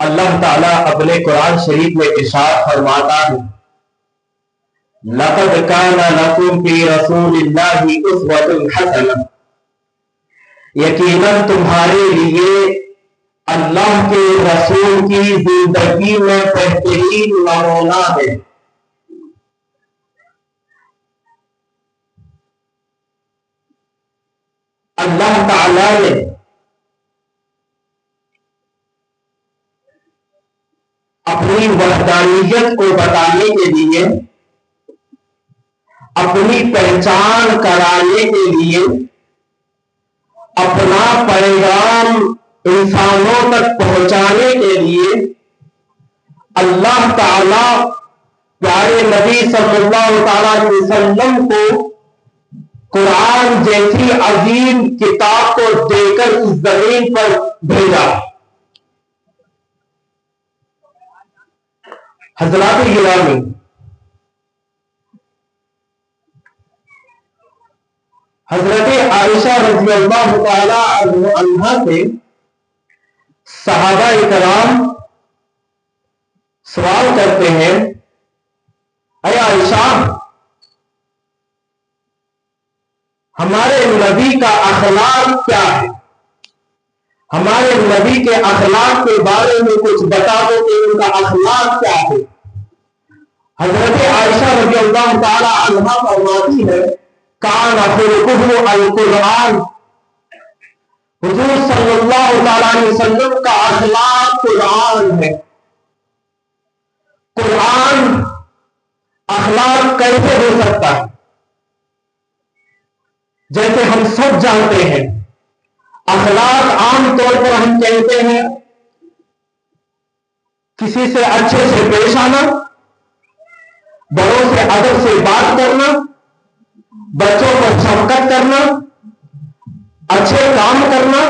اللہ تعالیٰ اپنے قرآن شریف میں ارشاد فرماتا ہے لَقَدْ كَانَ لَكُمْ فِي رَسُولِ اللَّهِ أُسْوَةٌ حَسَنَةٌ، یقیناً تمہارے لیے اللہ کے رسول کی زندگی میں بہترین نمونہ ہے۔ اللہ تعالیٰ نے اپنی وحدانیت کو بتانے کے لیے، اپنی پہچان کرانے کے لیے اپنا پیغام انسانوں تک پہنچانے کے لیے اللہ تعالیٰ پیارے نبی صلی اللہ تعالیٰ علیہ وسلم کو قرآن جیسی عظیم کتاب کو دے کر اس زمین پر بھیجا۔ حضرات گرامی، حضرت عائشہ رضی اللہ تعالی عنہا سے صحابہ کرام سوال کرتے ہیں، اے عائشہ، ہمارے نبی کا اخلاق کیا ہے؟ ہمارے نبی کے اخلاق کے بارے میں کچھ بتا دو کہ ان کا اخلاق کیا ہے۔ حضرت عائشہ رضی اللہ تعالی عنہا فرماتی ہے کان خلقہ القرآن، حضور صلی اللہ تعالی علیہ وسلم کا اخلاق قرآن ہے۔ قرآن اخلاق کیسے ہو سکتا ہے؟ جیسے ہم سب جانتے ہیں اخلاق عام طور پر ہم کہتے ہیں کسی سے اچھے سے پیش آنا، بڑوں سے ادب سے بات کرنا، بچوں پر شفقت کرنا، اچھے کام کرنا،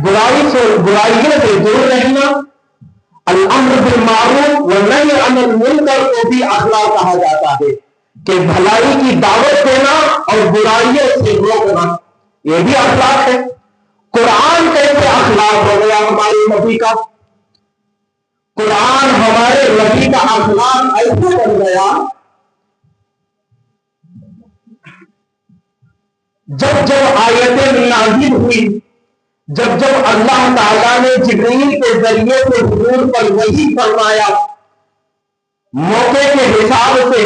برائیوں سے دور رہنا، الامر بالمعروف والنہی عن المنکر کو بھی اخلاق کہا جاتا ہے کہ بھلائی کی دعوت دینا اور برائیوں سے روکنا، یہ بھی اخلاق ہے۔ قرآن کیسے اخلاق ہو گیا ہمارے نبی کا؟ قرآن ہمارے نبی کا اخلاق ایسے بن گیا جب آیتیں نازل ہوئی، جب اللہ تعالیٰ نے جبرائیل کے ذریعے سے حضور پر وحی فرمایا، موقع کے حساب سے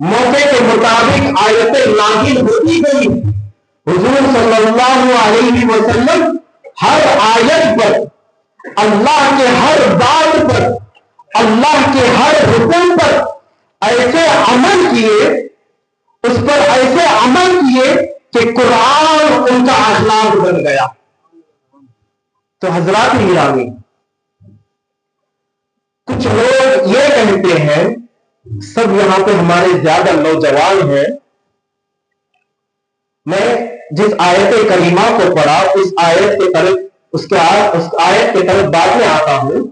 موقع کے مطابق آیتیں نازل ہوتی گئی، حضور صلی اللہ علیہ وسلم ہر آیت پر، اللہ کے ہر بات پر، اللہ کے ہر حکم پر ایسے عمل کیے، اس پر ایسے عمل کیے کہ قرآن ان کا اخلاق بن گیا۔ تو حضرات گرامی، کچھ لوگ یہ کہتے ہیں، سب یہاں پہ ہمارے زیادہ نوجوان ہیں، میں جس آیت کریمہ کو پڑھا اس آیت کے طرف بعد میں آتا ہوں۔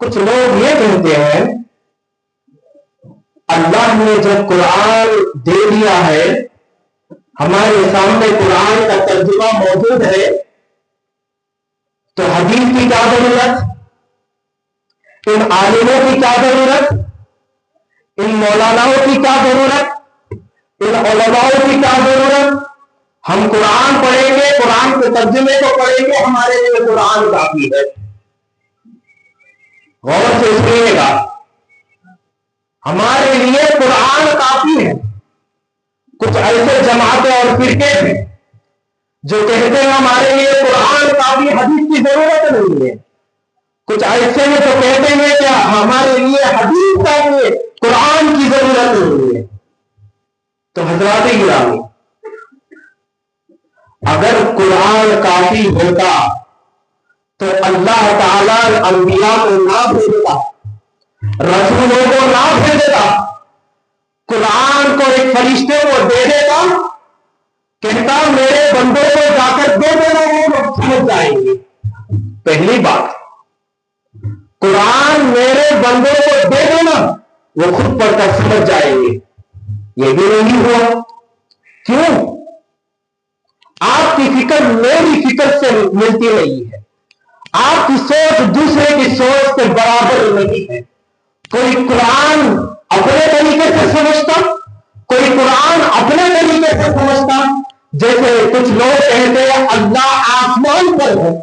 کچھ لوگ یہ کہتے ہیں اللہ نے جب قرآن دے دیا ہے، ہمارے سامنے قرآن کا ترجمہ موجود ہے، تو حدیث کی کیا ضرورت؟ ان عالموں کی کیا ضرورت؟ ان مولاناؤں کی کیا ضرورت؟ ان علماؤں کی کیا ضرورت؟ ہم قرآن پڑھیں گے، قرآن کے ترجمے کو پڑھیں گے، ہمارے لیے قرآن کافی ہے۔ غور سے سنیے گا، ہمارے لیے قرآن کافی ہے۔ کچھ ایسے جماعتیں اور فرقے ہیں جو کہتے ہیں ہمارے لیے قرآن کافی، حدیث کی ضرورت نہیں ہے۔ کچھ ایسے ہیں جو کہتے ہیں کہ ہمارے لیے حدیث چاہیے، قرآن کی ضرورت نہیں ہے۔ تو حضرات گرامی، اگر قرآن کافی ہوتا تو اللہ تعالیٰ انبیاء کو نہ بھیجتا، رسولوں کو نہ بھیجتا، قرآن کو ایک فرشتے کو دے دیتا، کہتا میرے بندوں کو جا کر دے دینا، وہ لوگ سمجھ جائیں گے۔ پہلی بات، قرآن میرے بندوں کو دے دینا، وہ خود پڑھ کر سمجھ جائیں گے۔ یہ بھی نہیں ہوا۔ کیوں؟ آپ کی فکر میری فکر سے ملتی نہیں ہے، آپ کی سوچ دوسرے کی سوچ سے برابر نہیں ہے. کوئی قرآن اپنے طریقے سے سمجھتا, کوئی قرآن اپنے طریقے سے سمجھتا. جیسے کچھ لوگ کہتے ہیں اللہ آسمان پر ہے,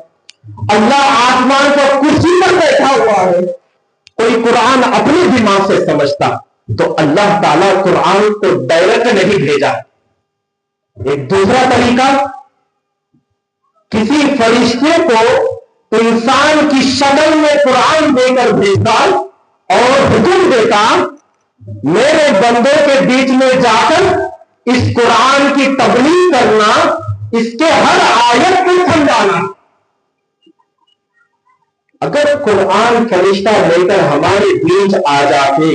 اللہ آسمان پر کرسی پر بیٹھا ہوا ہے. کوئی قرآن اپنے دماغ سے سمجھتا تو اللہ تعالیٰ قرآن کو ڈائریکٹ نہیں بھیجا. ایک دوسرا طریقہ, کسی فرشتے کو انسان کی شکل میں قرآن دے کر بھیجتا اور حکم دیتا میرے بندوں کے بیچ میں جا کر اس قرآن کی تبلیغ کرنا, اس کے ہر آیت کو سمجھانا. اگر قرآن فرشتہ لے کر ہمارے بیچ آ جاتے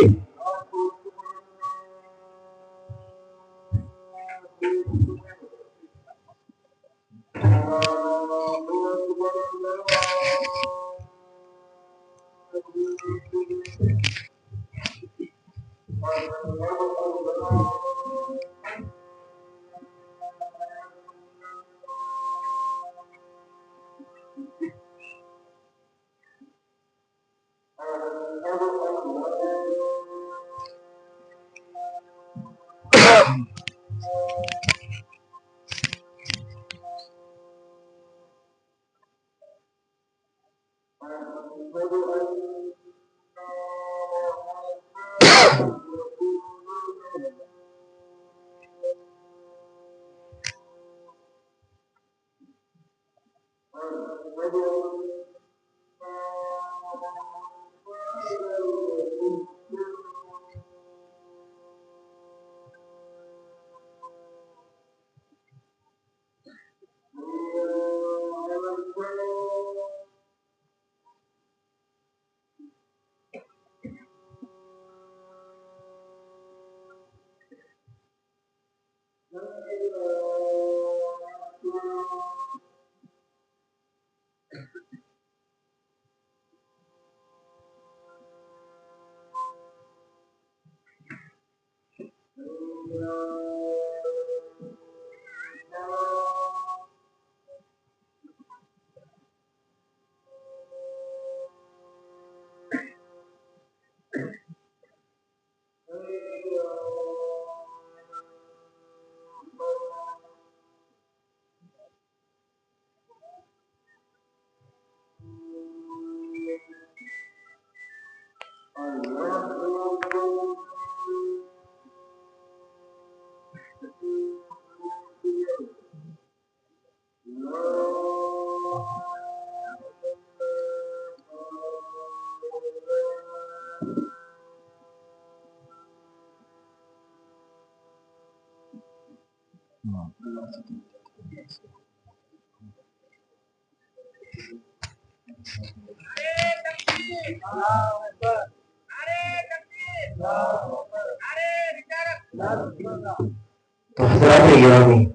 تو حضرات گرامی,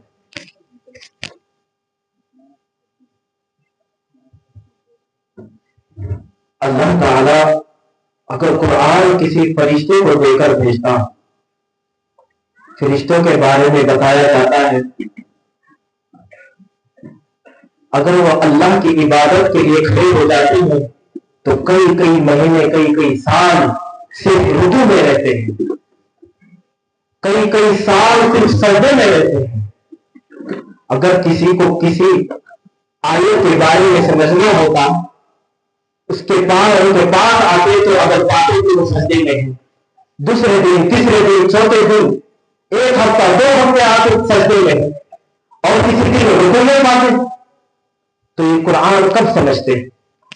اللہ تعالی اگر قرآن کسی فرشتے کو دے کر بھیجتا, فرشتوں کے بارے میں بتایا جاتا ہے اگر وہ اللہ کی عبادت کے لیے کھڑے ہو جاتے ہیں تو کئی کئی مہینے کئی سال صرف رکوع میں رہتے ہیں, کئی سال صرف سجدے میں رہتے ہیں. اگر کسی کو کسی آیت کے بارے میں سمجھنا ہوتا, اس کے پاس آتے تو اگر پاتے تو وہ سجدے میں ہیں, دوسرے دن تیسرے دن چوتھے دن ایک ہفتہ 2 ہفتے آتے سجدے میں ہیں, اور کسی دن رکوع میں پاتے. تو یہ قرآن کب سمجھتے,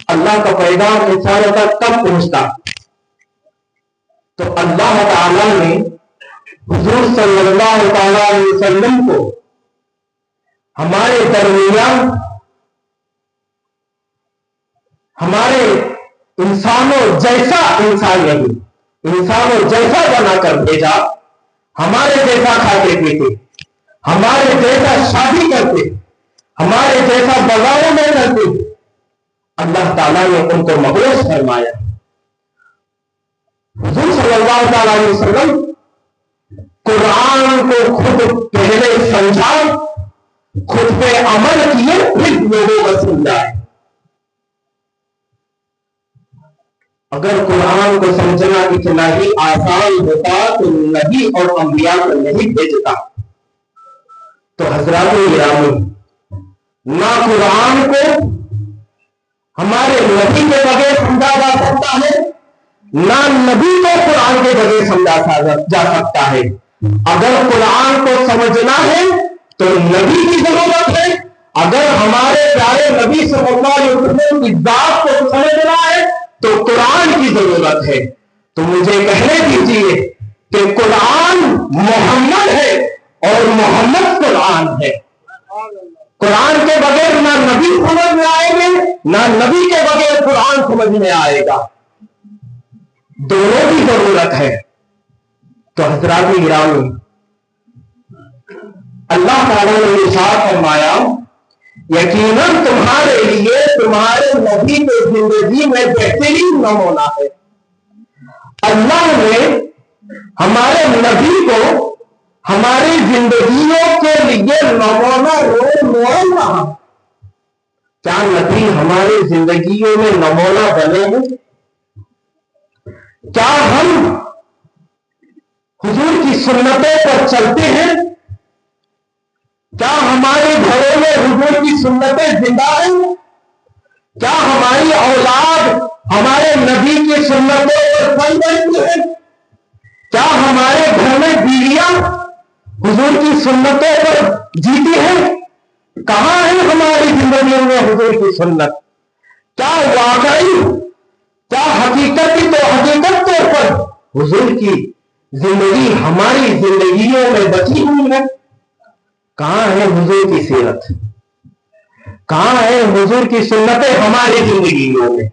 اللہ کا پیغام انسانوں تک کب پہنچتا؟ تو اللہ تعالی نے حضور صلی اللہ تعالی علیہ وسلم کو ہمارے درمیان, ہمارے انسانوں جیسا انسان نہیں, انسانوں جیسا بنا کر بھیجا. ہمارے جیسا کھاتے پیتے, ہمارے جیسا شادی کرتے, ہمارے جیسا بازاروں میں کرتے. اللہ تعالیٰ نے ان کو مبعوث فرمایا. حضور صلی اللہ تعالی علیہ وسلم قرآن کو خود پہلے سمجھا, خود پہ عمل کیے, پھر لوگوں کو سمجھائے. اگر قرآن کو سمجھنا اتنا ہی آسان ہوتا تو نبی اور انبیاء کو نہیں بھیجتا. تو حضرات گرامی، نہ قرآن کو ہمارے نبی کے بغیر سمجھا جا سکتا ہے، نہ نبی کو قرآن کے بغیر سمجھا جا سکتا ہے. اگر قرآن کو سمجھنا ہے تو نبی کی ضرورت ہے. اگر ہمارے پیارے نبی صلی اللہ علیہ وسلم کی ذات کو سمجھنا ہے تو قرآن کی ضرورت ہے. تو مجھے کہنے دیجیے کہ قرآن محمد ہے اور محمد قرآن ہے. قرآن کے بغیر نہ نبی سمجھ میں آئیں گے، نہ نبی کے بغیر قرآن سمجھ میں آئے گا. دونوں کی ضرورت ہے. تو حضرات گرامی، اللہ تعالیٰ نے ارشاد فرمایا یقیناً تمہارے لیے تمہارے نبی کی زندگی میں بہترین نمونہ ہے. اللہ نے ہمارے نبی کو ہماری زندگیوں کے لیے نمونہ رول ماڈل کہا. کیا نبی ہماری زندگیوں میں نمونہ بنے ہیں؟ کیا ہم حضور کی سنتوں پر چلتے ہیں؟ کیا ہمارے گھروں میں حضور کی سنتیں زندہ ہیں؟ کیا ہماری اولاد ہمارے نبی کی سنتوں پر چل رہی ہے؟ کیا ہمارے گھر میں بیویاں حضور کی سنتوں پر جیتی ہیں؟ کہاں ہے ہماری زندگیوں میں حضور کی سنت؟ کیا واقعی، کیا حقیقت طور پر حضور کی زندگی ہماری زندگیوں میں بچی ہوئی ہے؟ کہاں ہے حضور کی سیرت؟ کہاں ہے حضور کی سنتیں ہماری زندگیوں میں؟